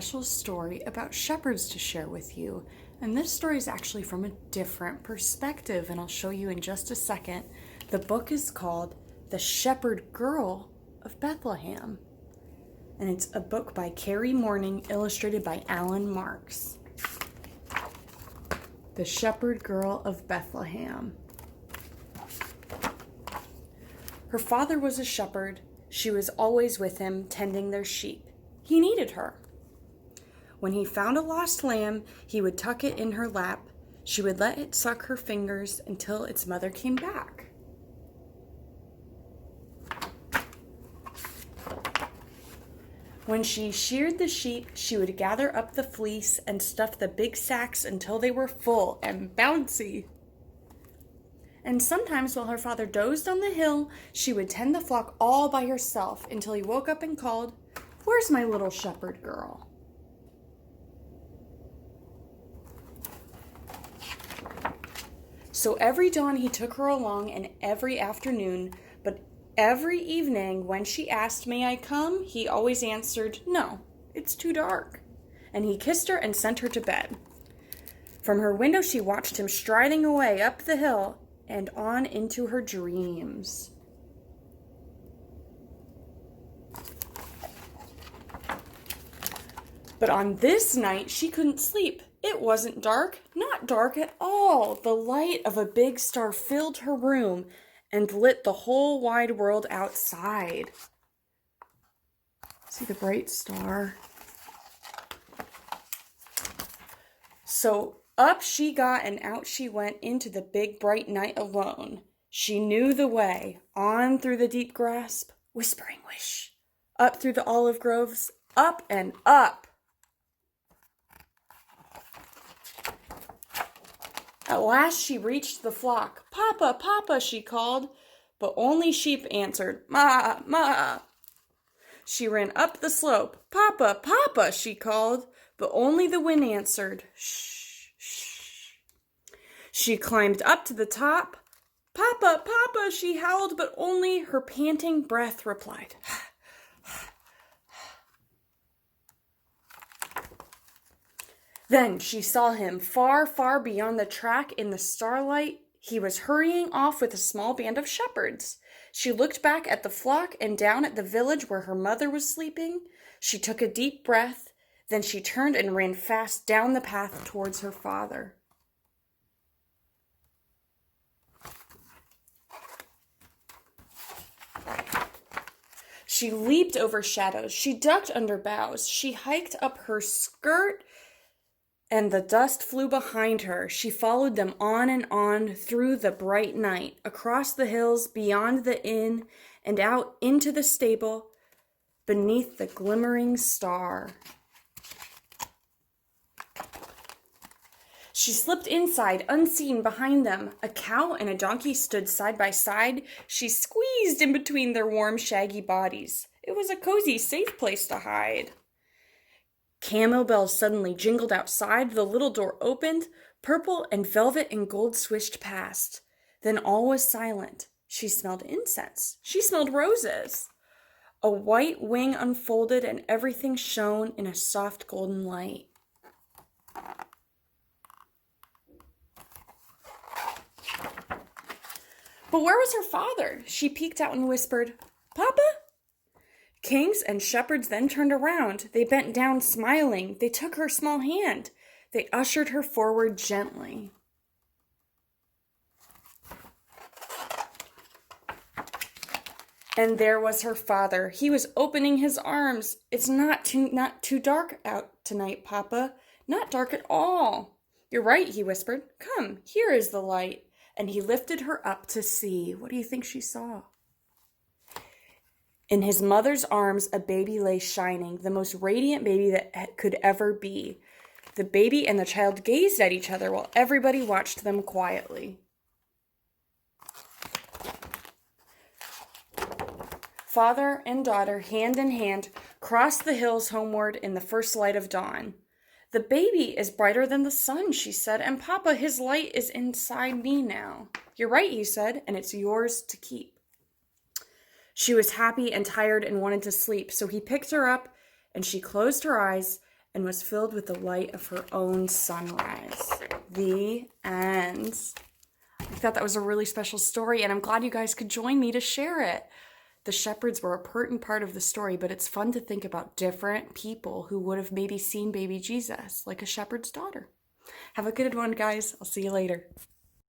special story about shepherds to share with you. And this story is actually from a different perspective, and I'll show you in just a second. The book is called The Shepherd Girl of Bethlehem, and it's a book by Carrie Morning, illustrated by Alan Marks. The Shepherd Girl of Bethlehem. Her father was a shepherd. She was always with him, tending their sheep. He needed her. When he found a lost lamb, he would tuck it in her lap. She would let it suck her fingers until its mother came back. When she sheared the sheep, she would gather up the fleece and stuff the big sacks until they were full and bouncy. And sometimes while her father dozed on the hill, she would tend the flock all by herself until he woke up and called, "Where's my little shepherd girl?" So every dawn he took her along, and every afternoon, but every evening when she asked, "May I come?" he always answered, "No, it's too dark." And he kissed her and sent her to bed. From her window she watched him striding away up the hill and on into her dreams. But on this night, she couldn't sleep. It wasn't dark, not dark at all. The light of a big star filled her room and lit the whole wide world outside. See the bright star? So up she got and out she went into the big bright night alone. She knew the way, on through the deep grass, whispering wish, up through the olive groves, up and up. At last she reached the flock. "Papa, Papa," she called, but only sheep answered, "Ma, Ma." She ran up the slope. "Papa, Papa," she called, but only the wind answered, "Shh, shh." She climbed up to the top. "Papa, Papa," she howled, but only her panting breath replied. Then she saw him far, far beyond the track in the starlight. He was hurrying off with a small band of shepherds. She looked back at the flock and down at the village where her mother was sleeping. She took a deep breath. Then she turned and ran fast down the path towards her father. She leaped over shadows. She ducked under boughs. She hiked up her skirt, and the dust flew behind her. She followed them on and on through the bright night, across the hills, beyond the inn, and out into the stable, beneath the glimmering star. She slipped inside, unseen behind them. A cow and a donkey stood side by side. She squeezed in between their warm, shaggy bodies. It was a cozy, safe place to hide. Camel bells suddenly jingled outside. The little door opened. Purple and velvet and gold swished past. Then all was silent. She smelled incense. She smelled roses. A white wing unfolded and everything shone in a soft golden light. But where was her father? She peeked out and whispered, "Papa?" Kings and shepherds then turned around. They bent down smiling. They took her small hand. They ushered her forward gently. And there was her father. He was opening his arms. "It's not too dark out tonight, Papa. Not dark at all." "You're right," he whispered. "Come, here is the light." And he lifted her up to see. What do you think she saw? In his mother's arms, a baby lay shining, the most radiant baby that could ever be. The baby and the child gazed at each other while everybody watched them quietly. Father and daughter, hand in hand, crossed the hills homeward in the first light of dawn. "The baby is brighter than the sun," she said, "and Papa, his light is inside me now." "You're right," he said, "and it's yours to keep." She was happy and tired and wanted to sleep, so he picked her up, and she closed her eyes and was filled with the light of her own sunrise. The end. I thought that was a really special story, and I'm glad you guys could join me to share it. The shepherds were a pertinent part of the story, but it's fun to think about different people who would have maybe seen baby Jesus, like a shepherd's daughter. Have a good one, guys. I'll see you later.